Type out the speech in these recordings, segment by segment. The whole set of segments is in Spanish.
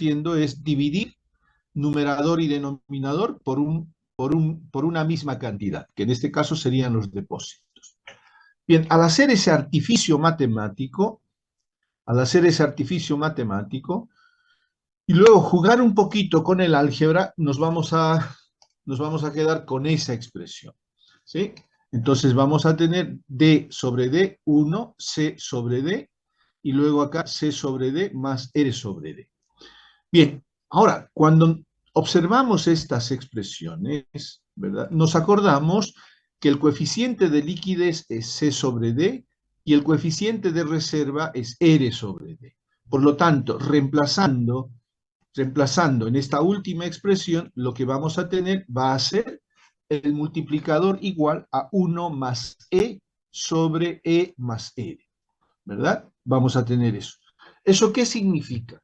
haciendo es dividir numerador y denominador por una misma cantidad, que en este caso serían los depósitos. Bien, al hacer ese artificio matemático, y luego jugar un poquito con el álgebra, nos vamos a quedar con esa expresión, ¿sí? Entonces vamos a tener D sobre D, 1, C sobre D, y luego acá C sobre D más R sobre D. Bien, ahora, cuando observamos estas expresiones, ¿verdad? Nos acordamos que el coeficiente de liquidez es C sobre D y el coeficiente de reserva es R sobre D. Por lo tanto, reemplazando en esta última expresión, lo que vamos a tener va a ser el multiplicador igual a 1 más E sobre E más R, ¿verdad? Vamos a tener eso. ¿Eso qué significa?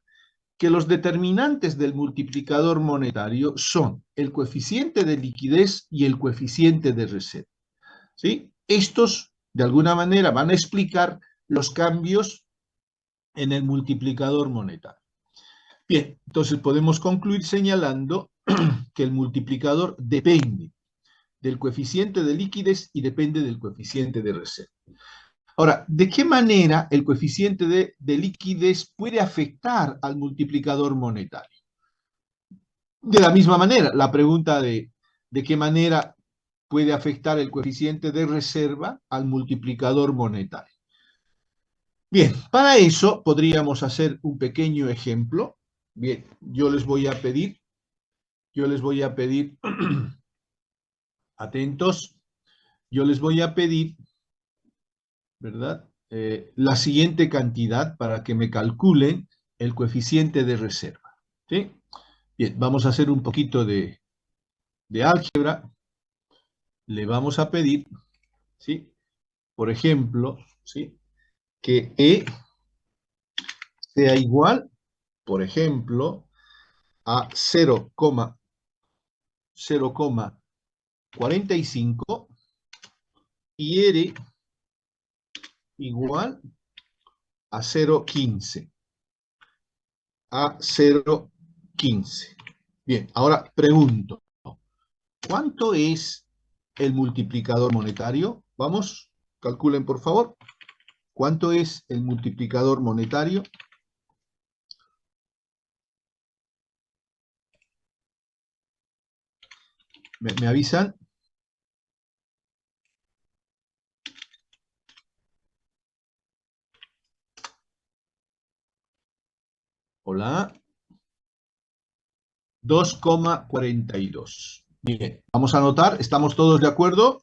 Que los determinantes del multiplicador monetario son el coeficiente de liquidez y el coeficiente de reserva, ¿sí? Estos, de alguna manera, van a explicar los cambios en el multiplicador monetario. Bien, entonces podemos concluir señalando que el multiplicador depende del coeficiente de liquidez y depende del coeficiente de reserva. Ahora, ¿de qué manera el coeficiente de liquidez puede afectar al multiplicador monetario? De la misma manera, la pregunta de qué manera puede afectar el coeficiente de reserva al multiplicador monetario. Bien, para eso podríamos hacer un pequeño ejemplo. Bien, yo les voy a pedir, atentos, yo les voy a pedir, ¿verdad? La siguiente cantidad para que me calculen el coeficiente de reserva, ¿sí? Bien, vamos a hacer un poquito de álgebra. Le vamos a pedir, ¿sí? Por ejemplo, ¿sí? Que E sea igual, por ejemplo, a 0,45 y R igual a 0,15. A 0,15. Bien, ahora pregunto, ¿cuánto es el multiplicador monetario? Vamos, calculen por favor. ¿Cuánto es el multiplicador monetario? ¿Me avisan? Hola. 2,42. Bien, vamos a anotar, ¿estamos todos de acuerdo?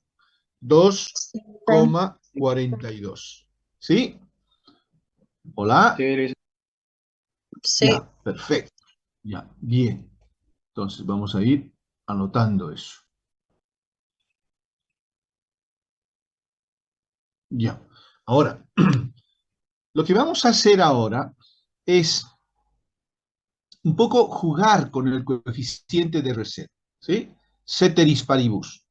2,42. ¿Sí? Hola. Sí. Ya, perfecto. Ya, bien. Entonces vamos a ir anotando eso. Ya. Ahora, lo que vamos a hacer ahora es un poco jugar con el coeficiente de reserva, ¿sí? Ceteris paribus.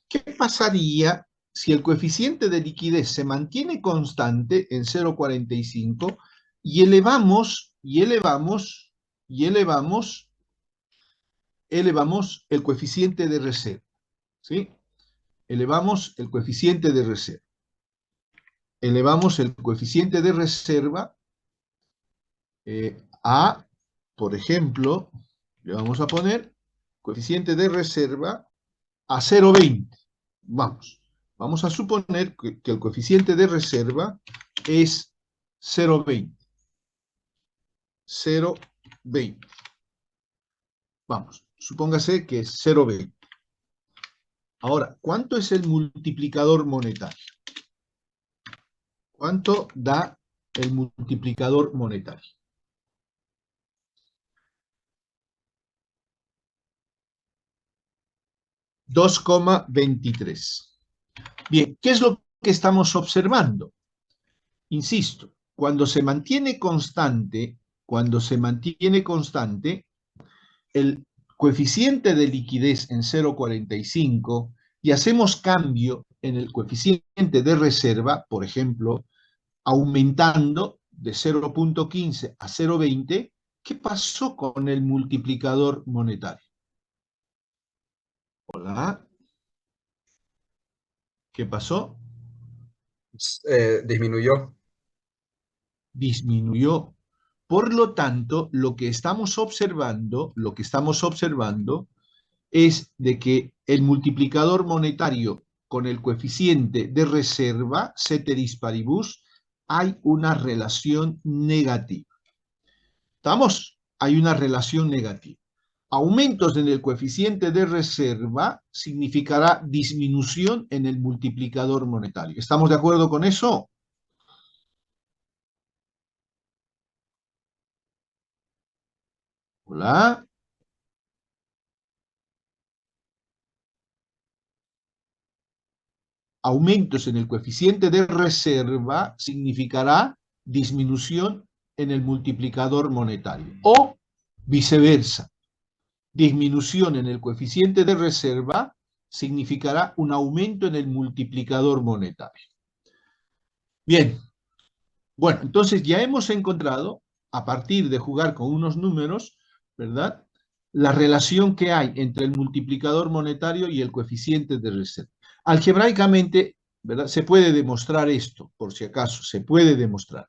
¿Qué pasaría si el coeficiente de liquidez se mantiene constante en 0,45 y elevamos el coeficiente de reserva? ¿Sí? Elevamos el coeficiente de reserva. Elevamos el coeficiente de reserva a, por ejemplo, le vamos a poner coeficiente de reserva a 0,20. Vamos a suponer que el coeficiente de reserva es 0,20. 0,20. Vamos, supóngase que es 0,20. Ahora, ¿cuánto es el multiplicador monetario? ¿Cuánto da el multiplicador monetario? $2,23. Bien, ¿qué es lo que estamos observando? Insisto, cuando se mantiene constante, el coeficiente de liquidez en 0,45 y hacemos cambio en el coeficiente de reserva, por ejemplo, aumentando de 0,15 a 0,20, ¿qué pasó con el multiplicador monetario? Hola, ¿qué pasó? Disminuyó. Disminuyó. Por lo tanto, lo que estamos observando es de que el multiplicador monetario con el coeficiente de reserva, ceteris paribus, hay una relación negativa. ¿Estamos? Hay una relación negativa. Aumentos en el coeficiente de reserva significará disminución en el multiplicador monetario. ¿Estamos de acuerdo con eso? Hola. Aumentos en el coeficiente de reserva significará disminución en el multiplicador monetario. O viceversa. Disminución en el coeficiente de reserva significará un aumento en el multiplicador monetario. Bien, bueno, entonces ya hemos encontrado, a partir de jugar con unos números, ¿verdad? La relación que hay entre el multiplicador monetario y el coeficiente de reserva. Algebraicamente, ¿verdad? Se puede demostrar esto, por si acaso, se puede demostrar.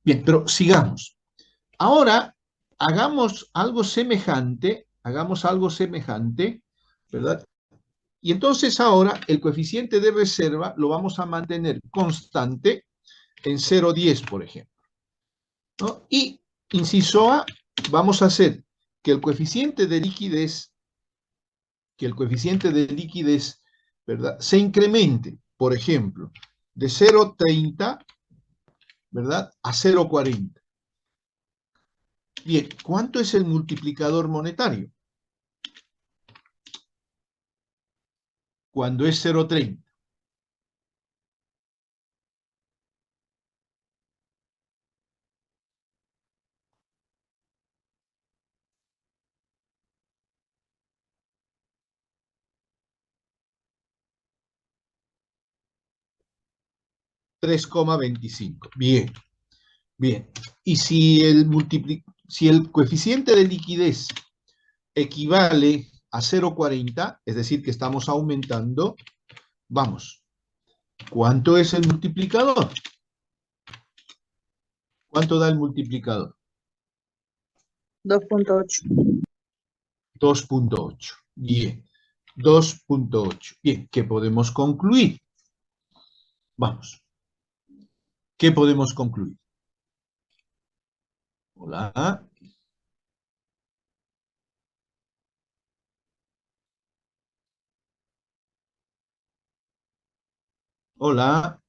Bien, pero sigamos. Ahora, hagamos algo semejante, ¿verdad? Y entonces ahora el coeficiente de reserva lo vamos a mantener constante en 0,10, por ejemplo, ¿no? Y, inciso A, vamos a hacer que el coeficiente de liquidez, ¿verdad? Se incremente, por ejemplo, de 0,30, ¿verdad? A 0,40. Bien, ¿cuánto es el multiplicador monetario? Cuando es 0,30. 3,25. Bien, bien. Y si el coeficiente de liquidez equivale a 0,40, es decir, que estamos aumentando, vamos, ¿cuánto es el multiplicador? ¿Cuánto da el multiplicador? 2.8. 2,8. Bien, 2,8. Bien, ¿qué podemos concluir? Vamos, ¿qué podemos concluir? Hola. Hola.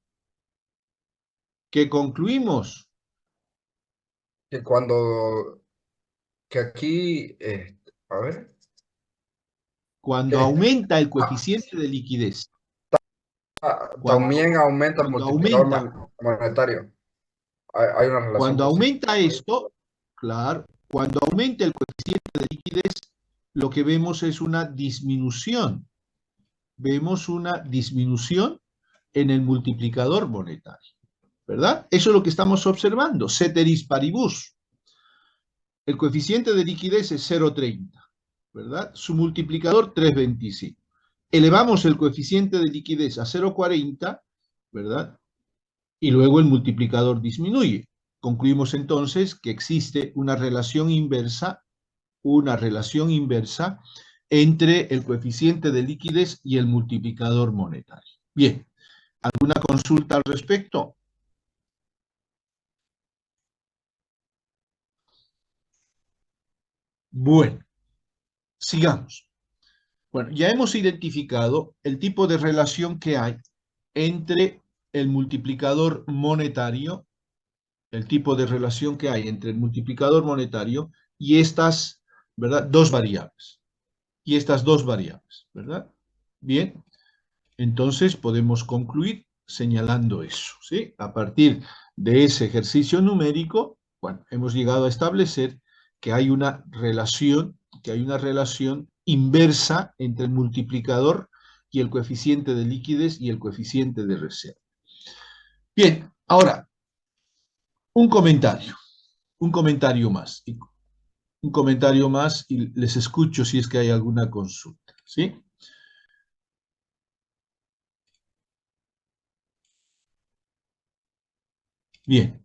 ¿Qué concluimos? Que cuando, que aquí, a ver, Cuando que aumenta el ah, coeficiente de liquidez, también cuando, aumenta el cuando multiplicador aumenta monetario. Hay una relación Cuando positiva. aumenta esto, claro, cuando aumenta el coeficiente de liquidez, lo que vemos es una disminución. Vemos una disminución en el multiplicador monetario, ¿verdad? Eso es lo que estamos observando. Ceteris paribus. El coeficiente de liquidez es 0,30, ¿verdad? Su multiplicador 3,25. Elevamos el coeficiente de liquidez a 0,40, ¿verdad? Y luego el multiplicador disminuye. Concluimos entonces que existe una relación inversa entre el coeficiente de liquidez y el multiplicador monetario. Bien, ¿alguna consulta al respecto? Bueno, sigamos. Bueno, ya hemos identificado el tipo de relación que hay entre el multiplicador monetario, el tipo de relación que hay entre el multiplicador monetario y estas, ¿verdad? Dos variables. Y estas dos variables, ¿verdad? Bien, entonces podemos concluir señalando eso, ¿sí? A partir de ese ejercicio numérico, bueno, hemos llegado a establecer que hay una relación inversa entre el multiplicador y el coeficiente de liquidez y el coeficiente de reserva. Bien, ahora, un comentario más. un comentario más y les escucho si es que hay alguna consulta, ¿sí? Bien,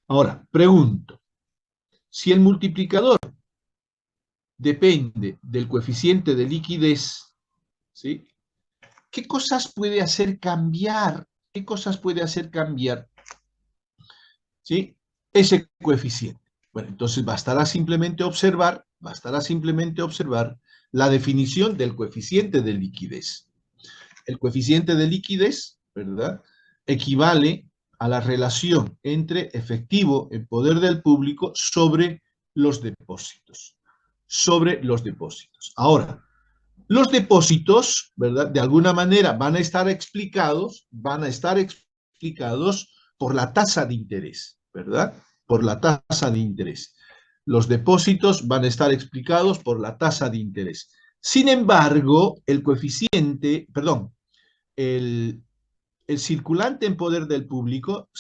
ahora pregunto, si el multiplicador depende del coeficiente de liquidez, ¿sí? ¿Qué cosas puede hacer cambiar? ¿Qué cosas puede hacer cambiar, ¿sí? Ese coeficiente? Bueno, entonces bastará simplemente observar la definición del coeficiente de liquidez. El coeficiente de liquidez, ¿verdad?, equivale a la relación entre efectivo en poder del público sobre los depósitos. Sobre los depósitos. Ahora, los depósitos, ¿verdad?, de alguna manera van a estar explicados por la tasa de interés, ¿verdad? Por la tasa de interés. Los depósitos van a estar explicados por la tasa de interés. Sin embargo, el coeficiente, perdón, el, el circulante en poder del público,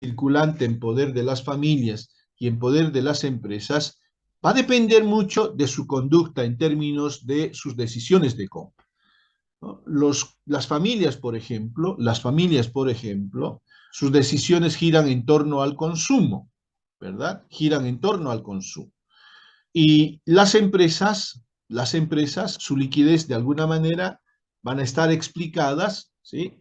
circulante en poder de las familias y en poder de las empresas, va a depender mucho de su conducta en términos de sus decisiones de compra, ¿no? Las familias, por ejemplo, sus decisiones giran en torno al consumo, ¿verdad? Giran en torno al consumo. Y las empresas, su liquidez de alguna manera van a estar explicadas, ¿sí?,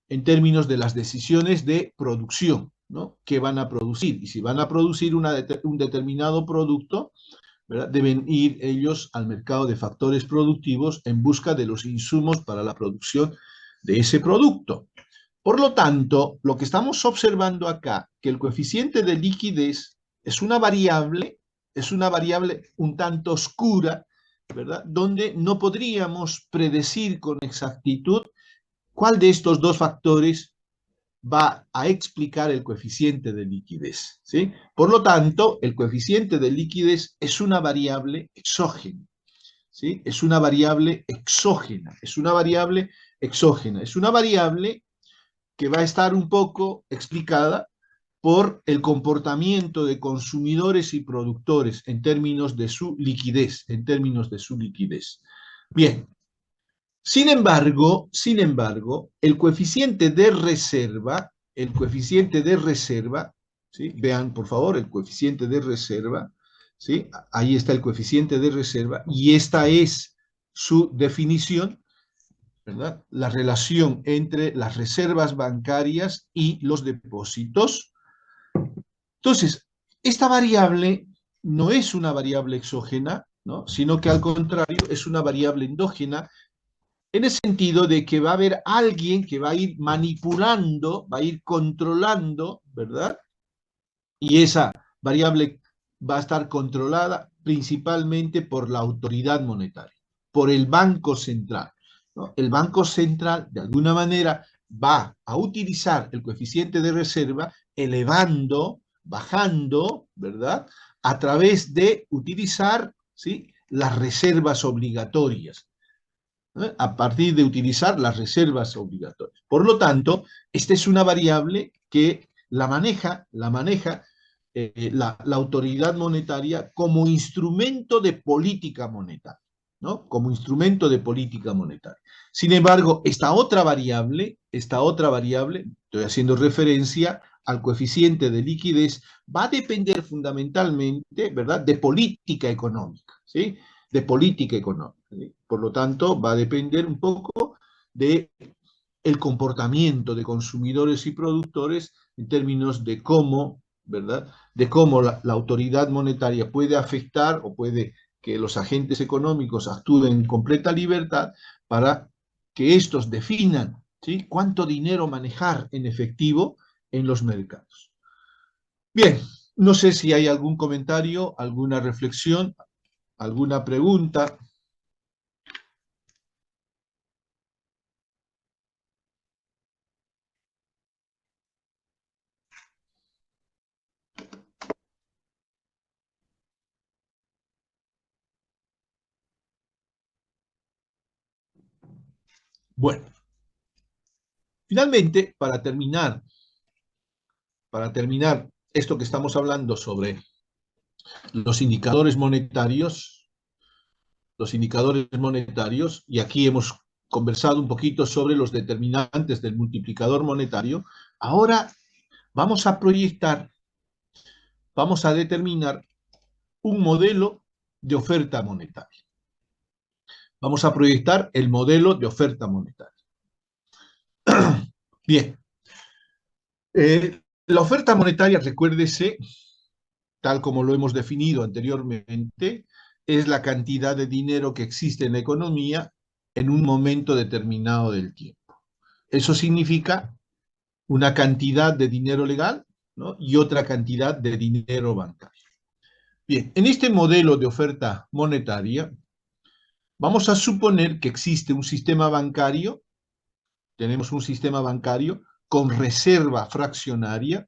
en términos de las decisiones de producción, ¿no? ¿Qué van a producir? Y si van a producir un determinado producto, ¿verdad?, deben ir ellos al mercado de factores productivos en busca de los insumos para la producción de ese producto. Por lo tanto, lo que estamos observando acá, que el coeficiente de liquidez es una variable un tanto oscura, ¿verdad?, donde no podríamos predecir con exactitud cuál de estos dos factores va a explicar el coeficiente de liquidez, ¿sí? Por lo tanto, el coeficiente de liquidez es una variable exógena, ¿sí? Es una variable exógena, es una variable exógena, es una variable que va a estar un poco explicada por el comportamiento de consumidores y productores en términos de su liquidez, en términos de su liquidez. Bien, sin embargo, el coeficiente de reserva, ¿sí? Vean, por favor, el coeficiente de reserva, ¿sí? Ahí está el coeficiente de reserva, y esta es su definición, ¿verdad? La relación entre las reservas bancarias y los depósitos. Entonces, esta variable no es una variable exógena, ¿no?, sino que al contrario es una variable endógena, en el sentido de que va a haber alguien que va a ir manipulando, va a ir controlando, ¿verdad? Y esa variable va a estar controlada principalmente por la autoridad monetaria, por el Banco Central, ¿no? El Banco Central, de alguna manera, va a utilizar el coeficiente de reserva elevando, bajando, ¿verdad?, a través de utilizar, ¿sí?, las reservas obligatorias, a partir de utilizar las reservas obligatorias. Por lo tanto, esta es una variable que la maneja la autoridad monetaria como instrumento de política monetaria, ¿no? Como instrumento de política monetaria. Sin embargo, esta otra variable, estoy haciendo referencia al coeficiente de liquidez, va a depender fundamentalmente, ¿verdad?, de política económica, ¿sí?, de política económica, ¿sí? Por lo tanto, va a depender un poco de el comportamiento de consumidores y productores en términos de cómo, ¿verdad?, de cómo la autoridad monetaria puede afectar o puede que los agentes económicos actúen en completa libertad para que estos definan, ¿sí?, cuánto dinero manejar en efectivo en los mercados. Bien, no sé si hay algún comentario, alguna reflexión, alguna pregunta. Bueno, finalmente, para terminar esto que estamos hablando sobre Los indicadores monetarios, y aquí hemos conversado un poquito sobre los determinantes del multiplicador monetario. Ahora vamos a proyectar, vamos a determinar un modelo de oferta monetaria. Vamos a proyectar el modelo de oferta monetaria. Bien. La oferta monetaria, recuérdese, tal como lo hemos definido anteriormente, es la cantidad de dinero que existe en la economía en un momento determinado del tiempo. Eso significa una cantidad de dinero legal, ¿no? Y otra cantidad de dinero bancario. Bien, en este modelo de oferta monetaria, vamos a suponer que existe un sistema bancario, tenemos un sistema bancario con reserva fraccionaria,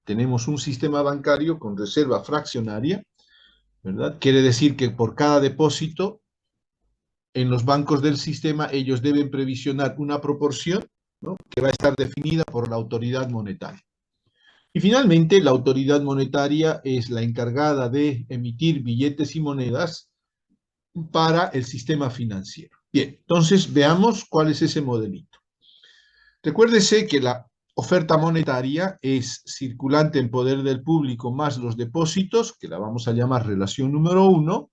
tenemos un sistema bancario con reserva fraccionaria, ¿verdad? Quiere decir que por cada depósito en los bancos del sistema ellos deben previsionar una proporción, ¿no? Que va a estar definida por la autoridad monetaria. Y finalmente, la autoridad monetaria es la encargada de emitir billetes y monedas para el sistema financiero. Bien, entonces veamos cuál es ese modelito. Recuérdese que la oferta monetaria es circulante en poder del público más los depósitos, que la vamos a llamar relación número 1,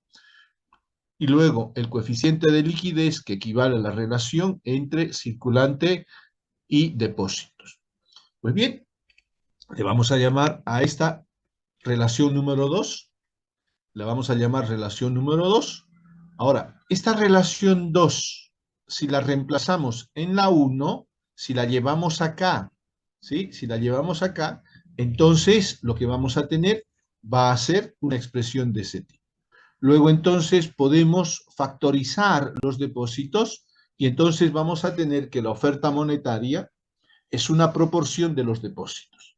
y luego el coeficiente de liquidez, que equivale a la relación entre circulante y depósitos. Pues bien, le vamos a llamar a esta relación número 2, le vamos a llamar relación número 2. Ahora, esta relación 2, si la reemplazamos en la 1, si la llevamos acá, ¿sí? Si la llevamos acá, entonces lo que vamos a tener va a ser una expresión de ese tipo. Luego entonces podemos factorizar los depósitos y entonces vamos a tener que la oferta monetaria es una proporción de los depósitos,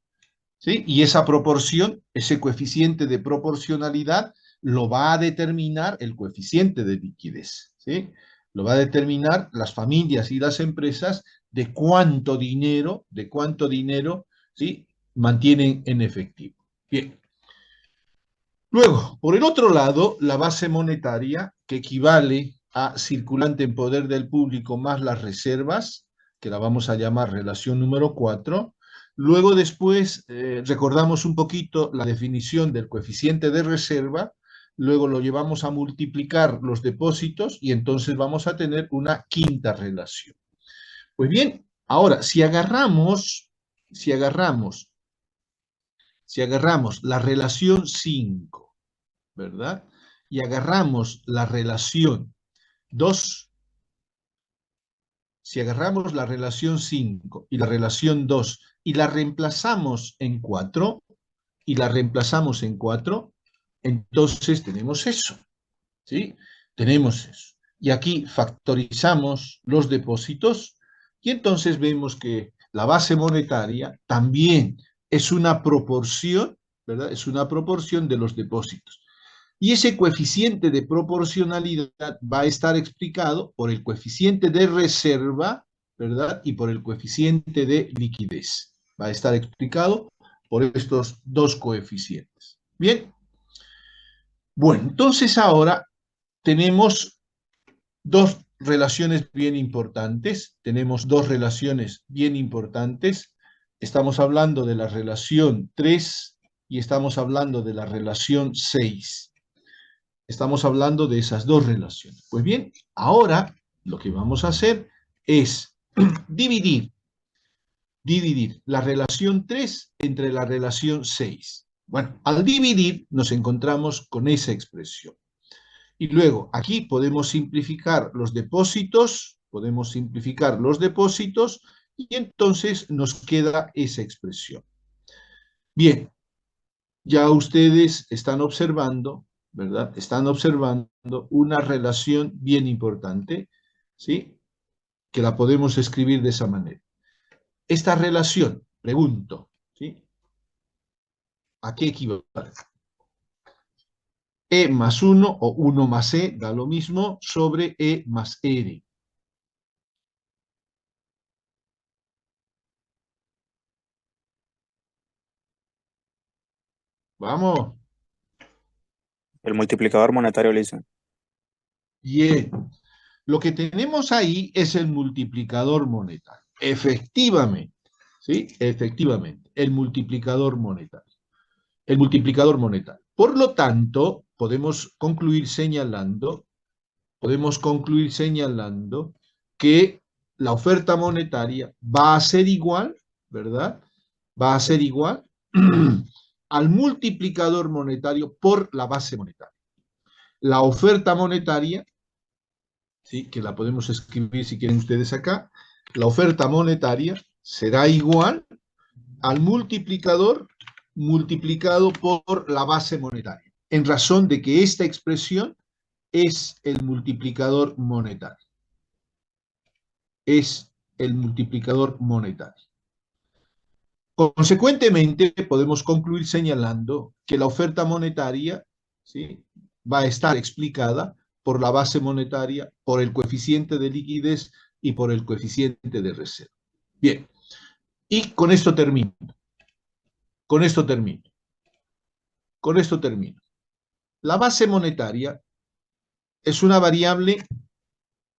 ¿sí? Y esa proporción, ese coeficiente de proporcionalidad, lo va a determinar el coeficiente de liquidez, ¿sí? Lo va a determinar las familias y las empresas de cuánto dinero, ¿sí? Mantienen en efectivo. Bien. Luego, por el otro lado, la base monetaria, que equivale a circulante en poder del público más las reservas, que la vamos a llamar relación número 4. Luego después recordamos un poquito la definición del coeficiente de reserva, luego lo llevamos a multiplicar los depósitos y entonces vamos a tener una quinta relación. Pues bien, ahora, si agarramos la relación 5, ¿verdad? Y agarramos la relación 2, si agarramos la relación 5 y la relación 2 y la reemplazamos en 4, entonces tenemos eso, ¿sí? Tenemos eso. Y aquí factorizamos los depósitos y entonces vemos que la base monetaria también es una proporción, ¿verdad? Es una proporción de los depósitos. Y ese coeficiente de proporcionalidad va a estar explicado por el coeficiente de reserva, ¿verdad? Y por el coeficiente de liquidez. Va a estar explicado por estos dos coeficientes. Bien. Bueno, entonces ahora tenemos dos relaciones bien importantes. Estamos hablando de la relación 3 y estamos hablando de la relación 6. Estamos hablando de esas dos relaciones. Pues bien, ahora lo que vamos a hacer es dividir la relación 3 entre la relación 6. Bueno, al dividir nos encontramos con esa expresión. Y luego aquí podemos simplificar los depósitos, y entonces nos queda esa expresión. Bien, ya ustedes están observando, ¿verdad? Están observando una relación bien importante, ¿sí? Que la podemos escribir de esa manera. Esta relación, pregunto, ¿sí? ¿A qué equivale? E más 1 o 1 más E da lo mismo sobre E más R. Vamos. El multiplicador monetario, Lisa. Bien. Lo que tenemos ahí es el multiplicador monetario. Efectivamente. ¿Sí? Efectivamente. El multiplicador monetario. El multiplicador monetario. Por lo tanto, podemos concluir señalando que la oferta monetaria va a ser igual, ¿verdad? Va a ser igual al multiplicador monetario por la base monetaria. La oferta monetaria, ¿sí? Que la podemos escribir si quieren ustedes acá, la oferta monetaria será igual al multiplicador multiplicado por la base monetaria, en razón de que esta expresión es el multiplicador monetario. Es el multiplicador monetario. Consecuentemente, podemos concluir señalando que la oferta monetaria, ¿sí?, va a estar explicada por la base monetaria, por el coeficiente de liquidez y por el coeficiente de reserva. Bien, y con esto termino. Con esto termino. Con esto termino. La base monetaria es una variable,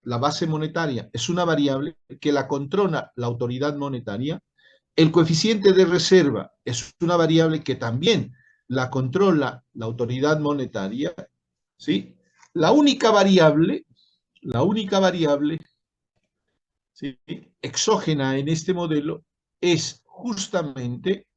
la base monetaria es una variable que la controla la autoridad monetaria. El coeficiente de reserva es una variable que también la controla la autoridad monetaria, ¿sí? La única variable, ¿sí?, exógena en este modelo es justamente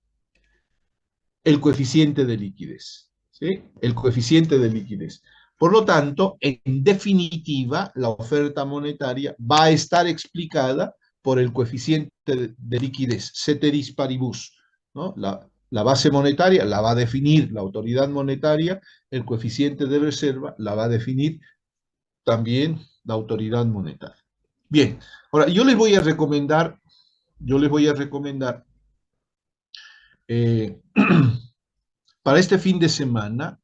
el coeficiente de liquidez, ¿sí? El coeficiente de liquidez. Por lo tanto, en definitiva, la oferta monetaria va a estar explicada por el coeficiente de liquidez, ceteris paribus, ¿no? La base monetaria la va a definir la autoridad monetaria, el coeficiente de reserva la va a definir también la autoridad monetaria. Bien, ahora yo les voy a recomendar, eh, para este fin de semana,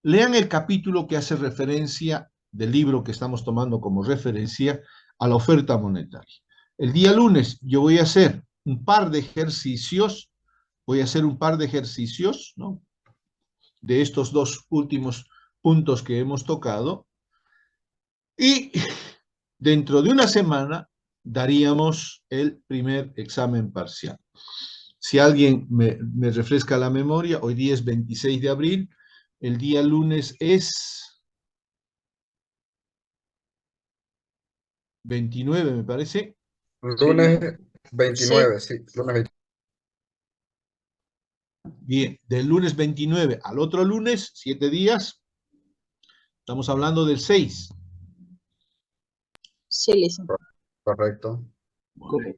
lean el capítulo que hace referencia del libro que estamos tomando como referencia a la oferta monetaria. El día lunes yo voy a hacer un par de ejercicios, ¿no?, de estos dos últimos puntos que hemos tocado, y dentro de una semana daríamos el primer examen parcial. Si alguien me refresca la memoria, hoy día es 26 de abril, el día lunes es 29, me parece. Lunes Sí. 29, sí, lunes 29. Bien, del lunes 29 al otro lunes, 7 días, estamos hablando del 6. Sí, Lisa. Correcto. Bueno,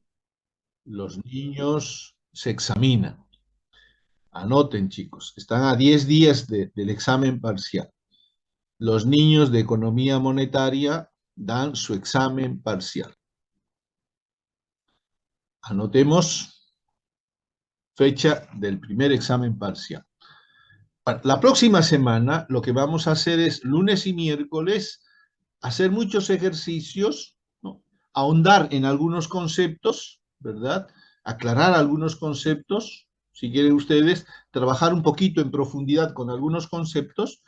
los niños se examinan. Anoten, chicos, están a 10 días del examen parcial. Los niños de economía monetaria dan su examen parcial. Anotemos fecha del primer examen parcial. La próxima semana lo que vamos a hacer es lunes y miércoles hacer muchos ejercicios, ¿no?, ahondar en algunos conceptos, ¿verdad?, aclarar algunos conceptos, si quieren ustedes, trabajar un poquito en profundidad con algunos conceptos,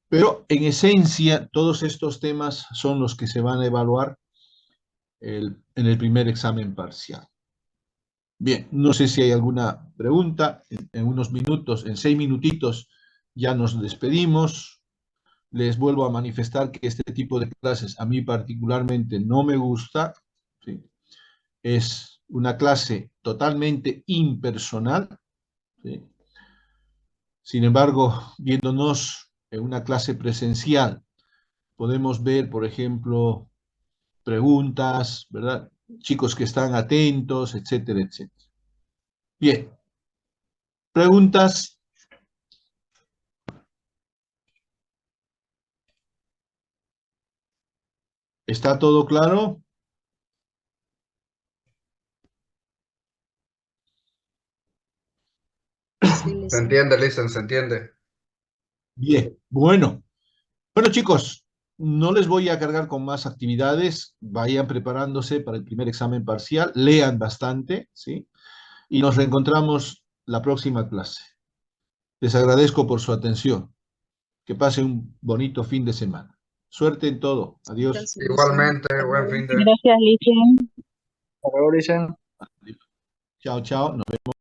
pero en esencia todos estos temas son los que se van a evaluar en el primer examen parcial. Bien, no sé si hay alguna pregunta. En unos minutos, en 6 minutitos, ya nos despedimos. Les vuelvo a manifestar que este tipo de clases a mí particularmente no me gusta, ¿sí? Es una clase totalmente impersonal, ¿sí? Sin embargo, viéndonos en una clase presencial, podemos ver, por ejemplo, preguntas, ¿verdad?, chicos que están atentos, etcétera, etcétera. Bien, preguntas. ¿Está todo claro? Sí, Se Lisa. entiende, Listen, se entiende. Bien, bueno. Bueno, chicos, no les voy a cargar con más actividades. Vayan preparándose para el primer examen parcial. Lean bastante, ¿sí? Y nos reencontramos la próxima clase. Les agradezco por su atención. Que pasen un bonito fin de semana. Suerte en todo. Adiós. Gracias. Igualmente, Hasta buen luego. fin de... Gracias, Licen. Hasta luego, Licen. Chao, chao. Nos vemos.